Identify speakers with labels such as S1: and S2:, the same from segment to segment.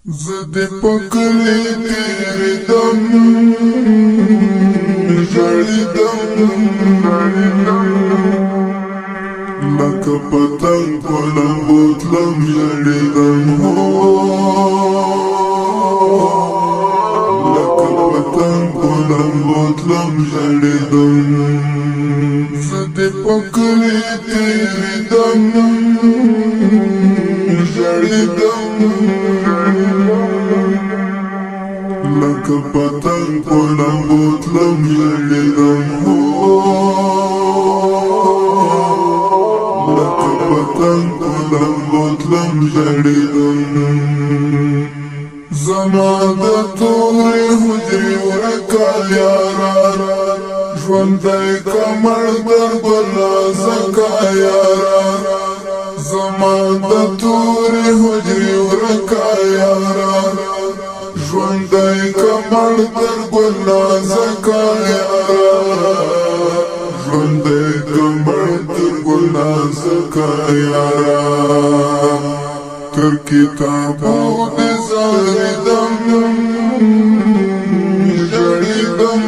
S1: زد پکلی تیری دم جڑی دم لکه پتنگ پلم بوتلم جڑی دم لکه پتنگ پلم بوتلم جڑی دم زد پکلی تیری دم جڑی دم لکه پتنگ پلم بوتلم جڑی دم لکه پتنگ پلم بوتلم جڑی دم زما د تورې حجرې ورکا یارا ژوندی کمر در بلا زکا یارا زما د تورې حجرې ورکا یارا ژوندی کمر در بلا زکا یارا ژوندی کمر در بلا زکا یارا تر کتابو دې زاریدم جړیدم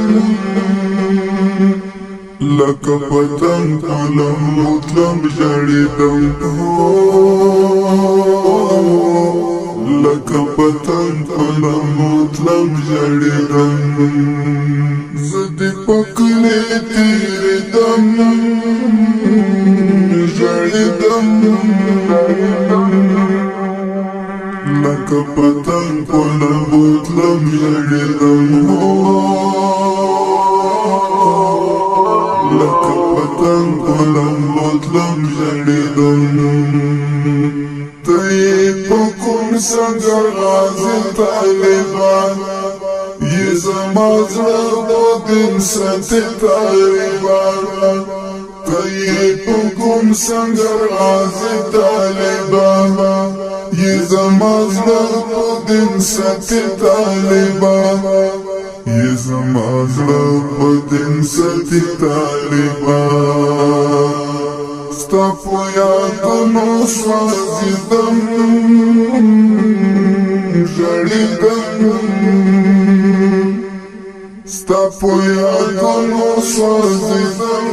S1: لکه پتنګ پلم بوتلم جړیدم لکه پتنګ پلم بوتلم جړیدم زه دې پکلې تېرېدم جړیدم لکه پتنګ پلم بوتلم جړیدم لکه پتنګ پلم بوتلم جړیدم ته یې په کوم سنګر غازي طالبان یې زما زړه د دین ساتي طالبان ته یې په کوم سنګر غازي طالبان یې زما زړه د دین ساتي طالبان یې زما زړه په دین ساتي طالبان ستا په یادونو سوځېدم ژړېدم ستا په یادونو سوځېدم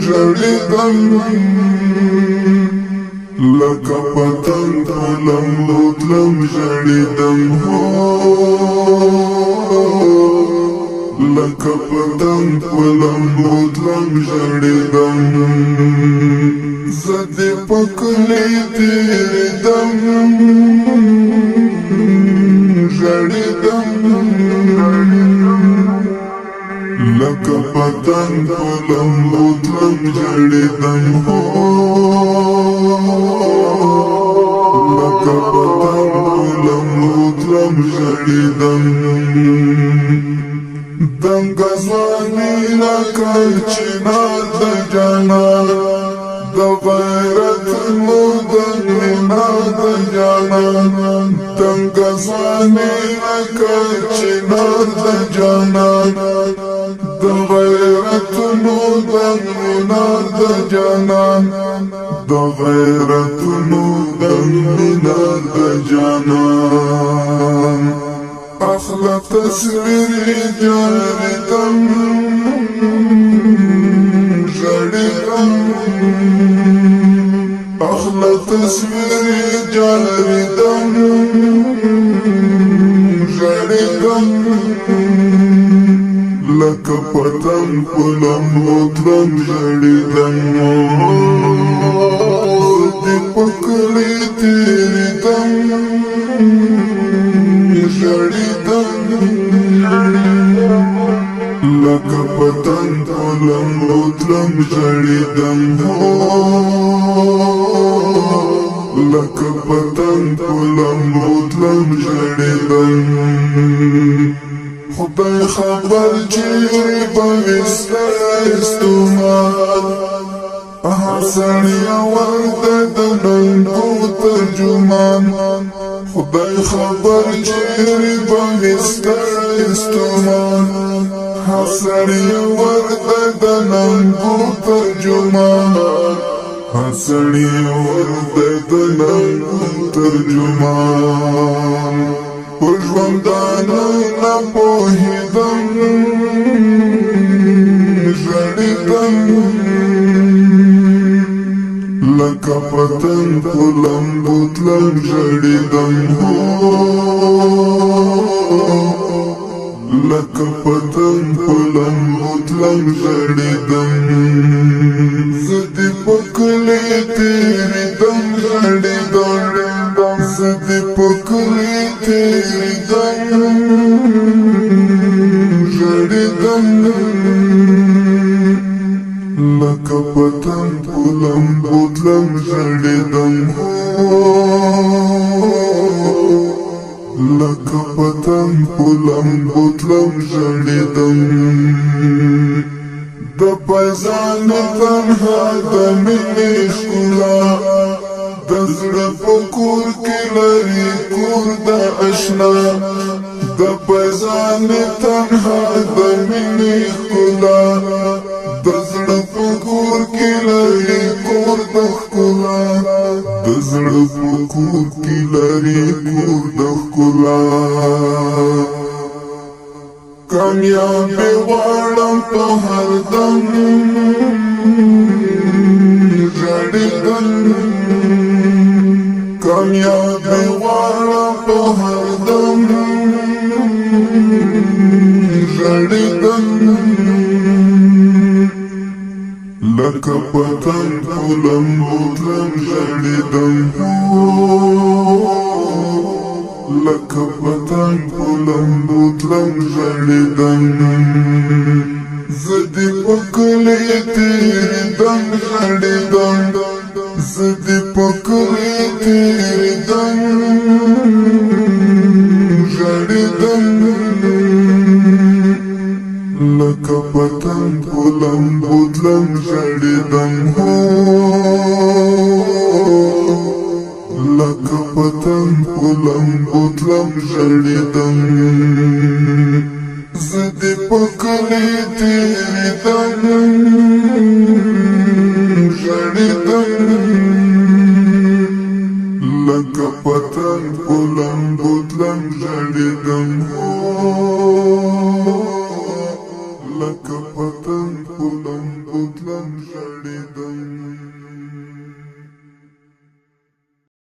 S1: ژړېدم لکه پتنګ پلم بوتلم جړېدم لکه پتنګ پلم بوتلم جړېدم زه دې پکلې تېرېدم جړېدم لکه پتنګ پلم بوتلم جړېدم لکه پتنګ پلم بوتلم جړېدم دنګ ځواني لکه چنار د جانان د غیرت مو د مینا د جانان دنګ ځواني لکه چنار د جانان د غیرت مو د مینا د جانان د غیرت مو د مینا د جانان اخلا تصویر جاریدم جړېدم اخلا تصویر جاریدم جړېدم لکه پتنګ پلم بوتلم جړېدم دې پکلې تېرېدم جړېدم لکه پتنګ پلم بوتلم جړېدم لکه پتنګ پلم بوتلم جړېدم خدای خبر چیرې به مې ستړی ستومان هر سړی ورته د ننګو ترجمان خدای خبر چیرې به مې ستړی ستومان هر سړی ورته د ننګو ترجمان حسنی ورد ننګ ترجمان پژوندانو نپوهیدم ژړېدم لکه پتنګ په لمبو تلم ژړېدم لکه پتنګ په لمبو تلم ژړېدم زه دې په کلي تېرېدم ژړېدم زه دې په کلي تېرېدم ژړېدم لکه پتنګ په لمبو تلم ژړېدم لکه پتنګ په لمبو تلم ژړېدم د پایزان تنها د مینې ښکلا د زړه په کور کې لري کور د اشنا د پایزان تنها د مینې ښکلا د زړه په کور کې لري کور د ښکلا د زړه په کور کې لري کور د ښکلا کامیابی غواړم په هر دم ژړېدل کامیابی غواړم په هر دم ژړېدل لکه پتنګ په لمبو تلم ژړېدم لکه پتنګ په لمبو تلم ژړېدم زه دې په کلي تېرېدم ژړېدم زه دې په کلي تېرېدم ژړېدم لکه پتنګ په لمبو تلم ژړېدم لکه پتنګ په لمبو تلم ژړېدم زه دې په کلي تېرېدم ژړېدم لکه پتنګ په لمبو تلم ژړېدم لکه پتنګ په لمبو تلم ژړېدم